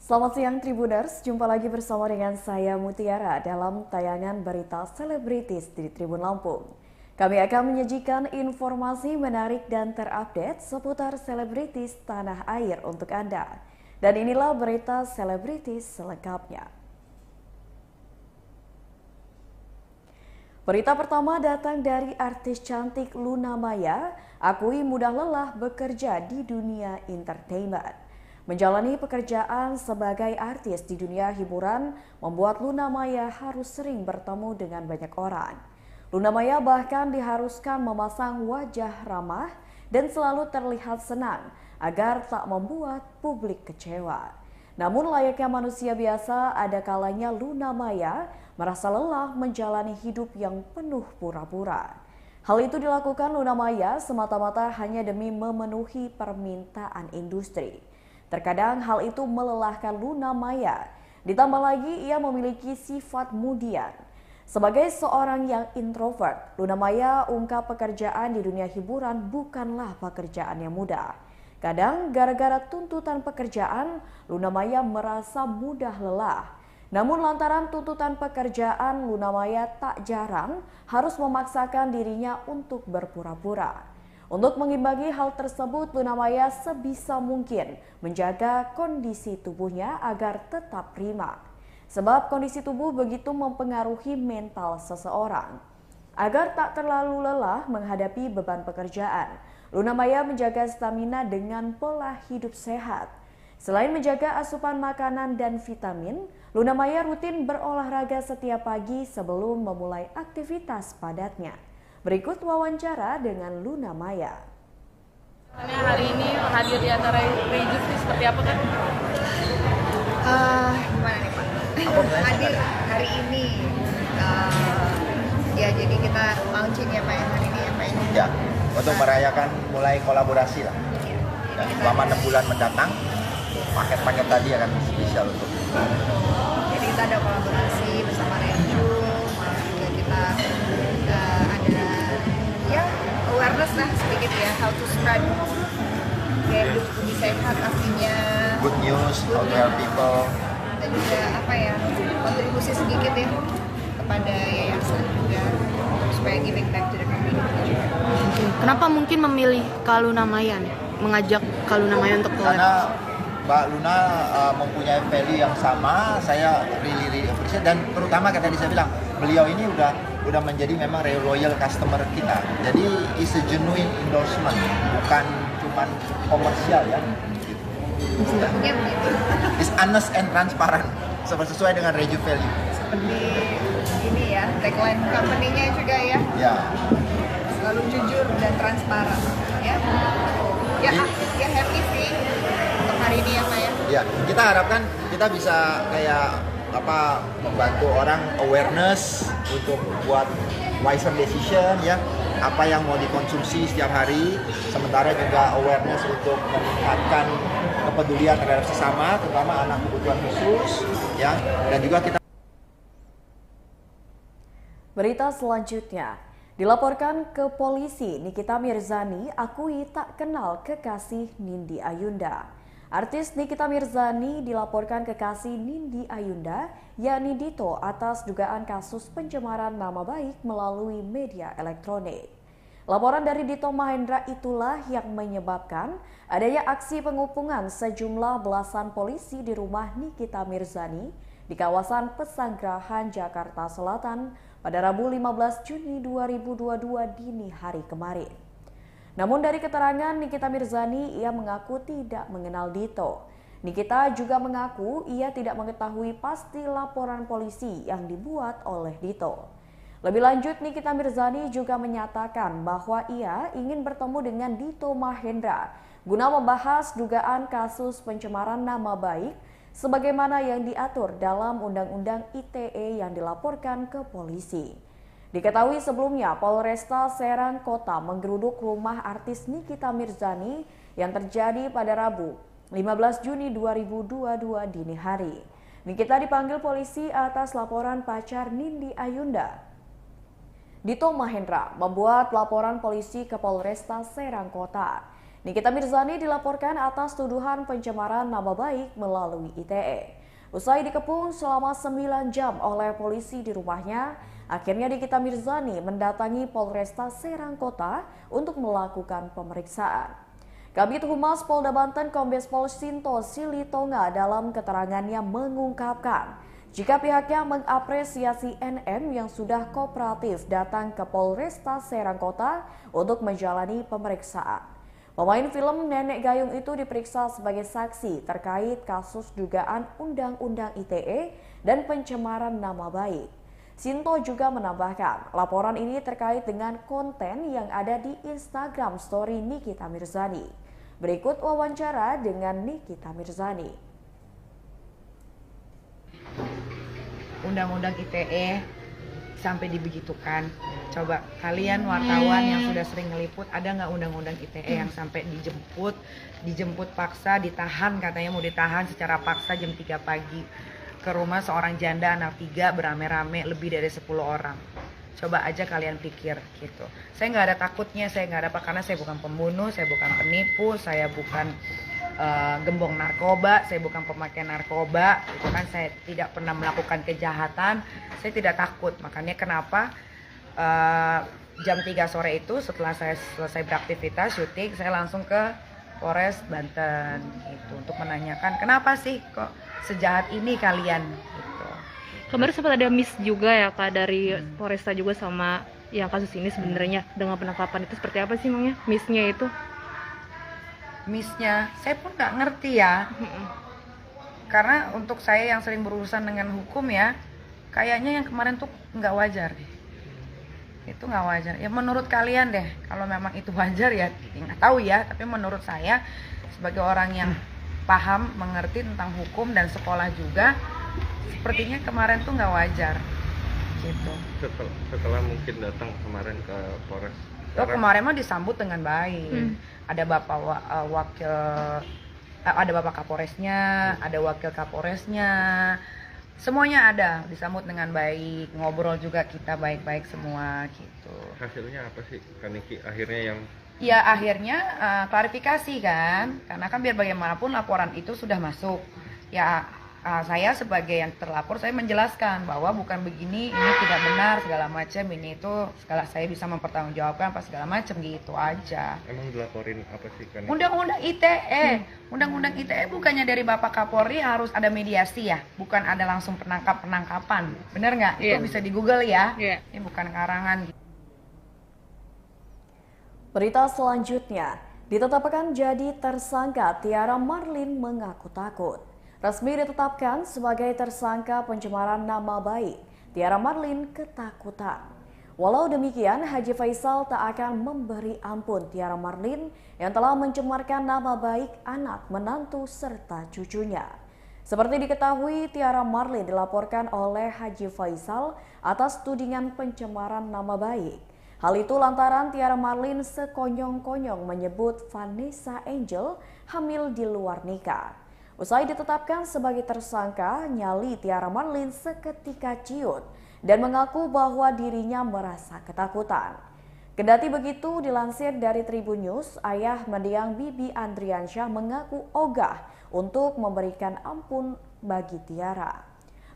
Selamat siang Tribuners, jumpa lagi bersama dengan saya Mutiara dalam tayangan berita selebritis di Tribun Lampung. Kami akan menyajikan informasi menarik dan terupdate seputar selebritis tanah air untuk Anda. Dan inilah berita selebritis selengkapnya. Berita pertama datang dari artis cantik Luna Maya, akui mudah lelah bekerja di dunia entertainment. Menjalani pekerjaan sebagai artis di dunia hiburan membuat Luna Maya harus sering bertemu dengan banyak orang. Luna Maya bahkan diharuskan memasang wajah ramah dan selalu terlihat senang agar tak membuat publik kecewa. Namun layaknya manusia biasa, ada kalanya Luna Maya merasa lelah menjalani hidup yang penuh pura-pura. Hal itu dilakukan Luna Maya semata-mata hanya demi memenuhi permintaan industri. Terkadang hal itu melelahkan Luna Maya. Ditambah lagi ia memiliki sifat mudian. Sebagai seorang yang introvert, Luna Maya ungkap pekerjaan di dunia hiburan bukanlah pekerjaan yang mudah. Kadang gara-gara tuntutan pekerjaan, Luna Maya merasa mudah lelah. Namun lantaran tuntutan pekerjaan, Luna Maya tak jarang harus memaksakan dirinya untuk berpura-pura. Untuk mengimbangi hal tersebut, Luna Maya sebisa mungkin menjaga kondisi tubuhnya agar tetap prima. Sebab kondisi tubuh begitu mempengaruhi mental seseorang. Agar tak terlalu lelah menghadapi beban pekerjaan, Luna Maya menjaga stamina dengan pola hidup sehat. Selain menjaga asupan makanan dan vitamin, Luna Maya rutin berolahraga setiap pagi sebelum memulai aktivitas padatnya. Berikut wawancara dengan Luna Maya. Hari ini hadir di antara Rejus ini seperti apa kan? Gimana nih Pak? Hadir hari ini, ya jadi kita launching ya Pak hari ini ya Pak ini. Ya, untuk merayakan mulai kolaborasi lah. Dan selama 6 bulan mendatang, paket-paket tadi akan spesial untuk. Jadi kita ada kolaborasi bersama Reju, juga kita ada ya awareness lah sedikit ya, how to spread gaya hidup lebih sehat pastinya. Good news, how to help people. Dan juga apa ya, kontribusi sedikit ya kepada yayasan juga supaya giving back to the community juga. Kenapa mungkin memilih Kak Luna Maya nih? Mengajak Kak Luna Maya untuk collab? Karena Mbak Luna mempunyai value yang sama, saya really appreciate, dan terutama tadi saya bilang, beliau ini udah menjadi memang loyal customer kita. Jadi is a genuine endorsement, bukan cuma komersial ya. Ya begitu. Is honest and transparent, sesuai dengan Reju value. Seperti ini ya, tagline company-nya juga ya. Ya. Selalu jujur dan transparan ya. Ya happy sih untuk hari ini ya Pak ya. Ya, kita harapkan kita bisa kayak membantu orang awareness untuk buat wiser decision ya, apa yang mau dikonsumsi setiap hari, sementara juga awareness untuk meningkatkan kepedulian terhadap sesama, terutama anak kebutuhan khusus ya, dan juga kita. Berita selanjutnya, dilaporkan ke polisi, Nikita Mirzani akui tak kenal kekasih Nindi Ayunda. Artis Nikita Mirzani dilaporkan kekasih Nindi Ayunda, yakni Dito, atas dugaan kasus pencemaran nama baik melalui media elektronik. Laporan dari Dito Mahendra itulah yang menyebabkan adanya aksi pengepungan sejumlah belasan polisi di rumah Nikita Mirzani di kawasan Pesanggerahan, Jakarta Selatan pada Rabu 15 Juni 2022 dini hari kemarin. Namun dari keterangan Nikita Mirzani, ia mengaku tidak mengenal Dito. Nikita juga mengaku ia tidak mengetahui pasti laporan polisi yang dibuat oleh Dito. Lebih lanjut, Nikita Mirzani juga menyatakan bahwa ia ingin bertemu dengan Dito Mahendra guna membahas dugaan kasus pencemaran nama baik sebagaimana yang diatur dalam Undang-Undang ITE yang dilaporkan ke polisi. Diketahui sebelumnya Polresta Serang Kota menggeruduk rumah artis Nikita Mirzani yang terjadi pada Rabu 15 Juni 2022 dini hari. Nikita dipanggil polisi atas laporan pacar Nindi Ayunda. Dito Mahendra membuat laporan polisi ke Polresta Serang Kota. Nikita Mirzani dilaporkan atas tuduhan pencemaran nama baik melalui ITE. Usai dikepung selama 9 jam oleh polisi di rumahnya, akhirnya Nikita Mirzani mendatangi Polresta Serang Kota untuk melakukan pemeriksaan. Kabid Humas Polda Banten Kombes Pol Sinto Silitonga dalam keterangannya mengungkapkan jika pihaknya mengapresiasi NM yang sudah kooperatif datang ke Polresta Serang Kota untuk menjalani pemeriksaan. Pemain film Nenek Gayung itu diperiksa sebagai saksi terkait kasus dugaan Undang-Undang ITE dan pencemaran nama baik. Sinto juga menambahkan, laporan ini terkait dengan konten yang ada di Instagram story Nikita Mirzani. Berikut wawancara dengan Nikita Mirzani. Undang-Undang ITE sampai dibegitukan. Coba kalian wartawan yang sudah sering ngeliput, ada nggak undang-undang ITE yang sampai dijemput paksa, ditahan, katanya mau ditahan secara paksa jam 3 pagi ke rumah seorang janda anak 3 berame-rame lebih dari 10 orang. Coba aja kalian pikir gitu. Saya nggak ada takutnya, saya nggak ada apa, karena saya bukan pembunuh, saya bukan penipu, saya bukan gembong narkoba, saya bukan pemakai narkoba, itu kan saya tidak pernah melakukan kejahatan, saya tidak takut. Makanya kenapa jam 3 sore itu setelah saya selesai beraktivitas syuting, saya langsung ke Polres Banten gitu untuk menanyakan kenapa sih kok sejahat ini kalian gitu. Kemarin sempat ada miss juga ya Kak dari Polresta juga sama yang kasus ini sebenarnya dengan penangkapan itu seperti apa sih emangnya missnya itu? Missnya saya pun nggak ngerti ya, karena untuk saya yang sering berurusan dengan hukum ya, kayaknya yang kemarin tuh nggak wajar deh. Itu nggak wajar ya, menurut kalian deh, kalau memang itu wajar ya nggak tahu ya, tapi menurut saya sebagai orang yang paham, mengerti tentang hukum dan sekolah juga, sepertinya kemarin tuh nggak wajar gitu. Setelah mungkin datang kemarin ke Polres, Kemarin mah disambut dengan baik. Ada bapak ada bapak Kapolresnya, ada wakil Kapolresnya, semuanya ada, disambut dengan baik, ngobrol juga kita baik-baik semua gitu. hasilnya apa sih Kaniki akhirnya yang Ya akhirnya klarifikasi kan, karena kan biar bagaimanapun laporan itu sudah masuk. Ya saya sebagai yang terlapor, saya menjelaskan bahwa bukan begini, ini tidak benar segala macam, ini itu segala, saya bisa mempertanggungjawabkan apa segala macam gitu aja. emang dilaporin apa sih Kaniki? Undang-undang ITE, undang-undang ITE bukannya dari Bapak Kapolri harus ada mediasi ya, bukan ada langsung penangkapan, bener nggak? Itu bisa di Google ya, ini bukan karangan. Berita selanjutnya, ditetapkan jadi tersangka Tiara Marlin mengaku takut. Resmi ditetapkan sebagai tersangka pencemaran nama baik. Tiara Marlin ketakutan. Walau demikian, Haji Faisal tak akan memberi ampun Tiara Marlin yang telah mencemarkan nama baik anak, menantu, serta cucunya. Seperti diketahui, Tiara Marlin dilaporkan oleh Haji Faisal atas tudingan pencemaran nama baik. Hal itu lantaran Tiara Marlin sekonyong-konyong menyebut Vanessa Angel hamil di luar nikah. Usai ditetapkan sebagai tersangka, nyali Tiara Marlin seketika ciut dan mengaku bahwa dirinya merasa ketakutan. Kendati begitu, dilansir dari Tribun News, ayah mendiang Bibi Andriansyah mengaku ogah untuk memberikan ampun bagi Tiara.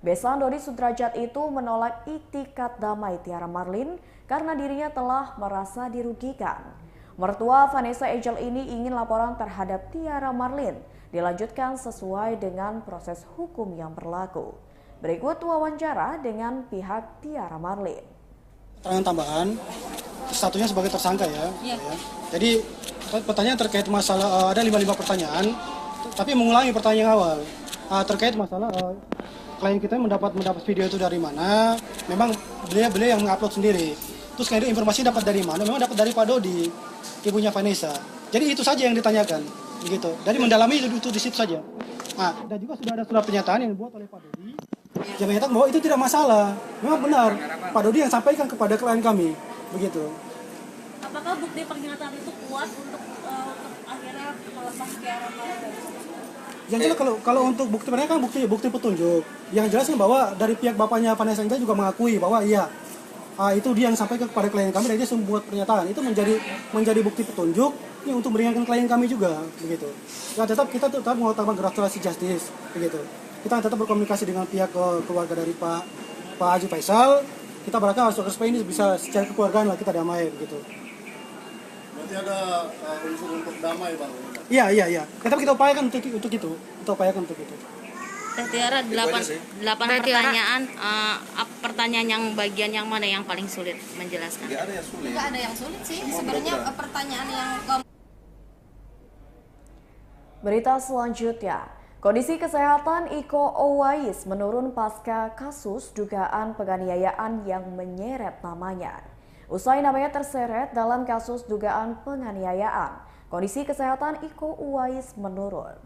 Besan Dodi Sudrajat itu menolak itikat damai Tiara Marlin karena dirinya telah merasa dirugikan. Mertua Vanessa Angel ini ingin laporan terhadap Tiara Marlin dilanjutkan sesuai dengan proses hukum yang berlaku. Berikut wawancara dengan pihak Tiara Marlin. Keterangan tambahan, satunya sebagai tersangka ya. Jadi pertanyaan terkait masalah ada 55 pertanyaan, tapi mengulangi pertanyaan yang awal terkait masalah klien kita mendapat video itu dari mana. Memang beliau yang mengupload sendiri. Terus kemudian informasi dapat dari mana? Memang dapat dari Pak Dodi, ibunya Vanessa. Jadi itu saja yang ditanyakan, begitu. Dari mendalami itu di situ saja. Dan juga sudah ada surat pernyataan yang dibuat oleh Pak Dodi yang menyatakan bahwa itu tidak masalah. Memang benar, Pak Dodi yang sampaikan kepada klien kami, begitu. Apakah bukti pernyataan itu kuat untuk akhirnya melepas Tiara Marlin? Yang jelas kalau untuk bukti mereka kan bukti petunjuk. Yang jelas kan bahwa dari pihak bapaknya Vanessa Angel juga mengakui bahwa iya itu dia yang sampaikan kepada klien kami dan dia membuat pernyataan. Itu menjadi bukti petunjuk ini untuk meringankan klien kami juga begitu. Ya kita tetap mengutamakan restoratif justice begitu. Kita tetap berkomunikasi dengan pihak keluarga dari Pak Haji Faisal. Kita berharap supaya ini bisa secara kekeluargaan lah kita damai begitu. Berarti ada unsur untuk damai, Bang? Iya. Tapi kita upayakan untuk itu. Teh Tiara, 8 pertanyaan. Pertanyaan yang bagian yang mana yang paling sulit menjelaskan? Nggak ada yang sulit. Nggak ada yang sulit sih. Sebenarnya pertanyaan yang Berita selanjutnya, kondisi kesehatan Iko Uwais menurun pasca kasus dugaan penganiayaan yang menyeret namanya. Usai namanya terseret dalam kasus dugaan penganiayaan, kondisi kesehatan Iko Uwais menurun.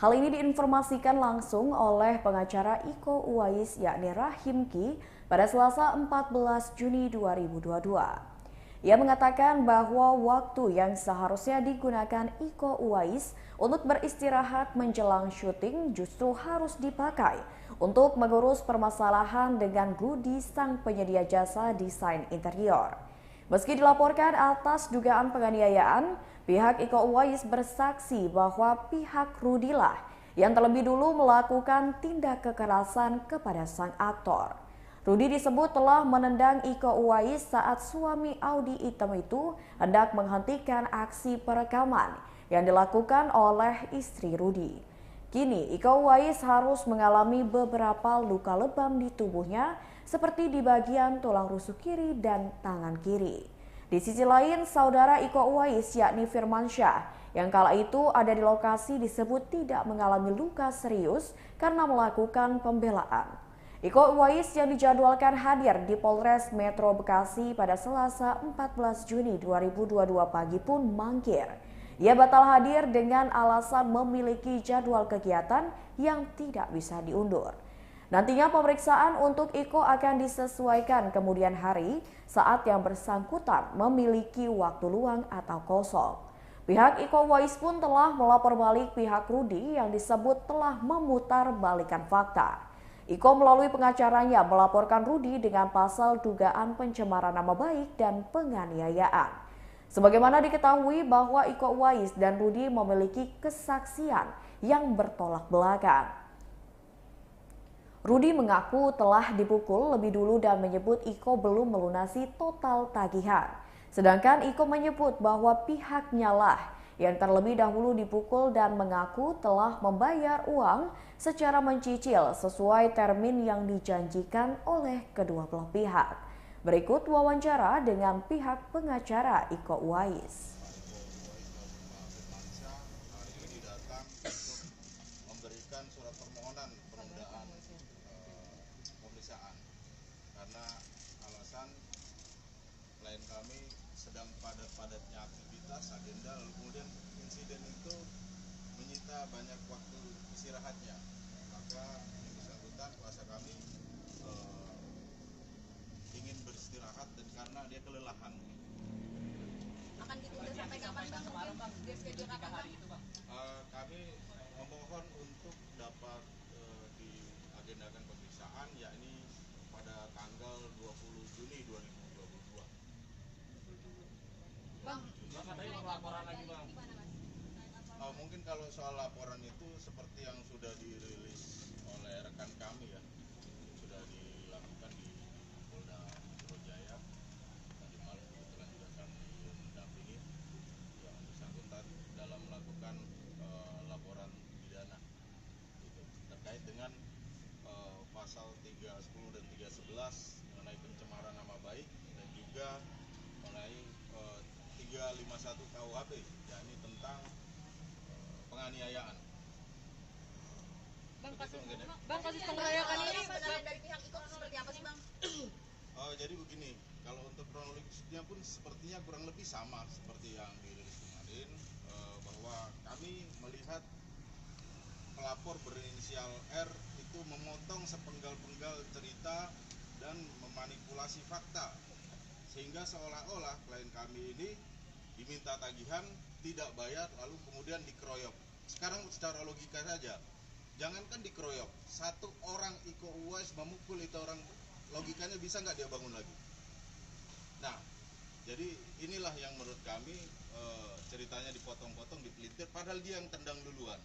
Hal ini diinformasikan langsung oleh pengacara Iko Uwais yakni Rahimki pada Selasa 14 Juni 2022. Ia mengatakan bahwa waktu yang seharusnya digunakan Iko Uwais untuk beristirahat menjelang syuting justru harus dipakai untuk mengurus permasalahan dengan Rudy sang penyedia jasa desain interior. Meski dilaporkan atas dugaan penganiayaan, pihak Iko Uwais bersaksi bahwa pihak Rudy lah yang terlebih dulu melakukan tindak kekerasan kepada sang aktor. Rudy disebut telah menendang Iko Uwais saat suami Audy Item itu hendak menghentikan aksi perekaman yang dilakukan oleh istri Rudy. Kini Iko Uwais harus mengalami beberapa luka lebam di tubuhnya seperti di bagian tulang rusuk kiri dan tangan kiri. Di sisi lain, saudara Iko Uwais yakni Firmansyah yang kala itu ada di lokasi disebut tidak mengalami luka serius karena melakukan pembelaan. Iko Uwais yang dijadwalkan hadir di Polres Metro Bekasi pada Selasa 14 Juni 2022 pagi pun mangkir. Ia batal hadir dengan alasan memiliki jadwal kegiatan yang tidak bisa diundur. Nantinya pemeriksaan untuk Iko akan disesuaikan kemudian hari saat yang bersangkutan memiliki waktu luang atau kosong. Pihak Iko Uwais pun telah melapor balik pihak Rudy yang disebut telah memutar balikan fakta. Iko melalui pengacaranya melaporkan Rudy dengan pasal dugaan pencemaran nama baik dan penganiayaan. Sebagaimana diketahui bahwa Iko Uwais dan Rudy memiliki kesaksian yang bertolak belakang. Rudy mengaku telah dipukul lebih dulu dan menyebut Iko belum melunasi total tagihan. Sedangkan Iko menyebut bahwa pihaknya lah yang terlebih dahulu dipukul dan mengaku telah membayar uang secara mencicil sesuai termin yang dijanjikan oleh kedua belah pihak. Berikut wawancara dengan pihak pengacara Iko Uwais. Memberikan surat permohonan penundaan pemeriksaan karena alasan klien kami sedang padat-padatnya aktivitas agenda, lalu kemudian insiden itu menyita banyak waktu istirahatnya, maka yang bersangkutan kuasa kami ingin beristirahat dan karena dia kelelahan. akan ditunda sampai kapan Bang? Dia schedule kapan Bang? Kami memohon untuk dapat diagendakan pemeriksaan yakni pada tanggal 20 Juni 2022. Bang, laporan lagi Bang. Mungkin kalau soal laporan itu seperti yang sudah dirilis oleh rekan kami ya, sudah dilakukan di Polda Metro Jaya. Tadi malam kebetulan juga kami mendampingi yang bersangkutan dalam melakukan laporan pidana itu terkait dengan pasal 310 dan 311 mengenai pencemaran nama baik dan juga mengenai 351 KUHP yakni tentang penganiayaan. Bang, kasus penganiayaan ini dari pihak Iko seperti apa sih Bang? Jadi begini, kalau untuk kronologisnya pun sepertinya kurang lebih sama seperti yang dirilis kemarin, bahwa kami melihat pelapor berinisial R itu memotong sepenggal-penggal cerita dan memanipulasi fakta sehingga seolah-olah klien kami ini diminta tagihan, tidak bayar, lalu kemudian dikeroyok. Sekarang secara logika saja, jangankan dikeroyok, satu orang Iko Uwais memukul itu orang, logikanya bisa nggak dia bangun lagi? Nah, jadi inilah yang menurut kami ceritanya dipotong-potong, dipelintir, padahal dia yang tendang duluan.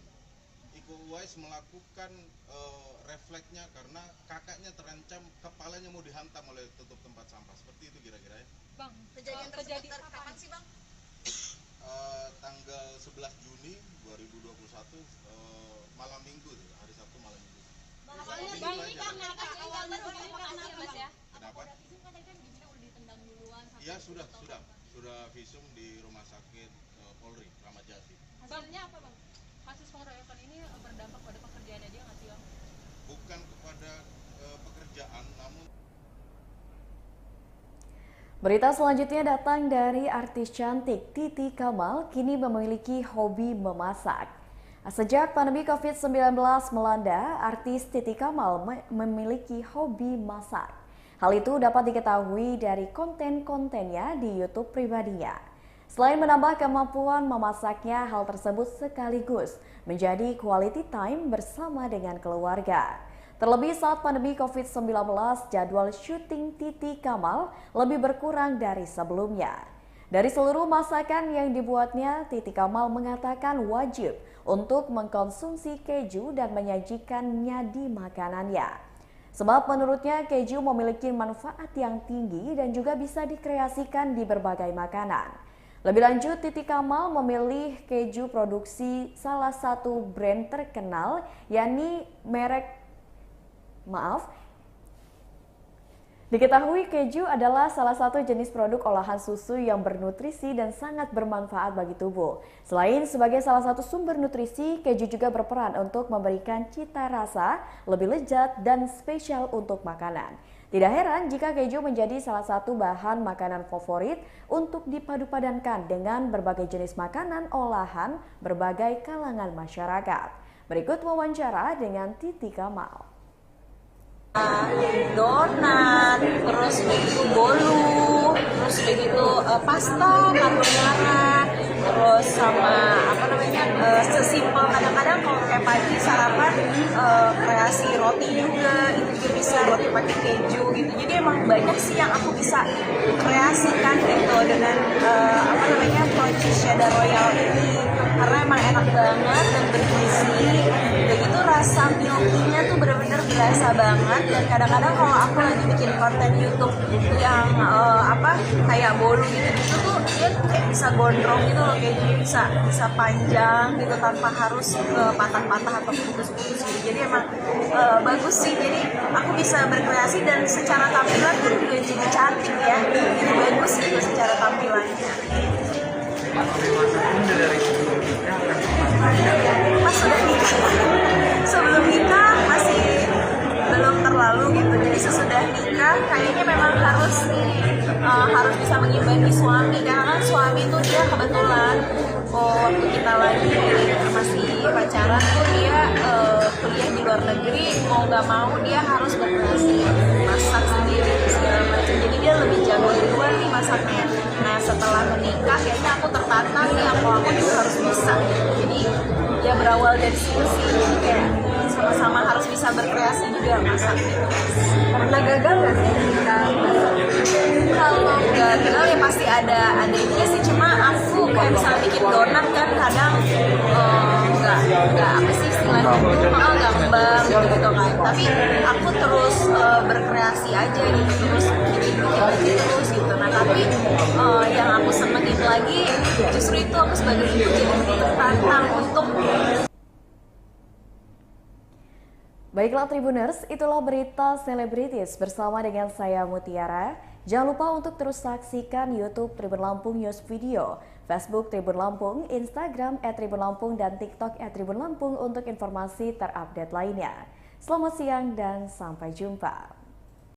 Iko Uwais melakukan refleksnya karena kakaknya terancam, kepalanya mau dihantam oleh tutup tempat sampah. Seperti itu kira-kira ya. Bang, kejadian tersebut kapan sih Bang? Tanggal 11 Juni 2021 malam minggu, hari Sabtu malam minggu. Bang, ini karena awal baru Mas ya? Kenapa? Iya, sudah visum di rumah sakit Polri Kramat Jati. Hasilnya apa Bang? Kasus pengeroyokan ini berdampak pada pekerjaannya dia nggak sih Bang? Bukan kepada pekerjaan, namun Berita selanjutnya datang dari artis cantik Titi Kamal, kini memiliki hobi memasak. Sejak pandemi COVID-19 melanda, artis Titi Kamal memiliki hobi masak. Hal itu dapat diketahui dari konten-kontennya di YouTube pribadinya. Selain menambah kemampuan memasaknya, hal tersebut sekaligus menjadi quality time bersama dengan keluarga. Terlebih saat pandemi COVID-19, jadwal syuting Titi Kamal lebih berkurang dari sebelumnya. Dari seluruh masakan yang dibuatnya, Titi Kamal mengatakan wajib untuk mengkonsumsi keju dan menyajikannya di makanannya. Sebab menurutnya keju memiliki manfaat yang tinggi dan juga bisa dikreasikan di berbagai makanan. Lebih lanjut, Titi Kamal memilih keju produksi salah satu brand terkenal, yakni Diketahui keju adalah salah satu jenis produk olahan susu yang bernutrisi dan sangat bermanfaat bagi tubuh. Selain sebagai salah satu sumber nutrisi, keju juga berperan untuk memberikan cita rasa lebih lezat dan spesial untuk makanan. Tidak heran jika keju menjadi salah satu bahan makanan favorit untuk dipadu-padankan dengan berbagai jenis makanan olahan berbagai kalangan masyarakat. Berikut wawancara dengan Titi Kamal. Donat, terus begitu bolu, terus begitu pasta, carbonara, terus sama sesimpel kadang-kadang kalau kayak pagi sarapan kreasi roti juga, itu juga bisa roti pakai keju gitu. Jadi emang banyak sih yang aku bisa kreasikan gitu dengan crunchy cheddar royal ini, karena emang enak banget dan bergizi. Begitu rasa milky-nya tuh benar-benar berasa banget. Dan kadang-kadang kalau aku lagi bikin konten YouTube yang kayak bolu gitu tuh dia kayak bisa gondrong gitu loh, kejunya bisa panjang gitu tanpa harus patah-patah atau putus-putus gitu. Jadi emang bagus sih, jadi aku bisa berkreasi dan secara tampilan kan juga jadi cantik ya, jadi bagus gitu secara tampilannya. Pas sudah nikah, sebelum nikah masih belum terlalu gitu, jadi sesudah nikah kayaknya memang harus bisa mengimbangi suami, karena kan suami tuh dia kebetulan waktu kita lagi masih pacaran tuh dia kuliah di luar negeri, mau nggak mau dia harus berkreasi, masak sendiri segala macam, jadi dia lebih jago duluan nih masaknya. Nah setelah menikah kayaknya aku tertantang nih, aku juga harus bisa, jadi ya berawal dari situ sih, jadi kayak sama-sama harus bisa berkreasi juga masak gitu. Pernah gagal nggak sih kita masak? Kalau gagal ya pasti ada ininya sih, cuma aku kayak misalnya bikin donat kan kadang nggak apa sih istilahnya itu ngambang gitu kan, tapi aku terus berkreasi aja gitu, terus bikin terus gitu. Nah tapi yang aku senengin lagi justru itu, aku sebagai ibu jadi tertantang untuk. Baiklah Tribuners, itulah berita selebritis bersama dengan saya Mutiara. Jangan lupa untuk terus saksikan YouTube Tribun Lampung News Video, Facebook Tribun Lampung, Instagram @tribunlampung, dan TikTok @tribunlampung untuk informasi terupdate lainnya. Selamat siang dan sampai jumpa.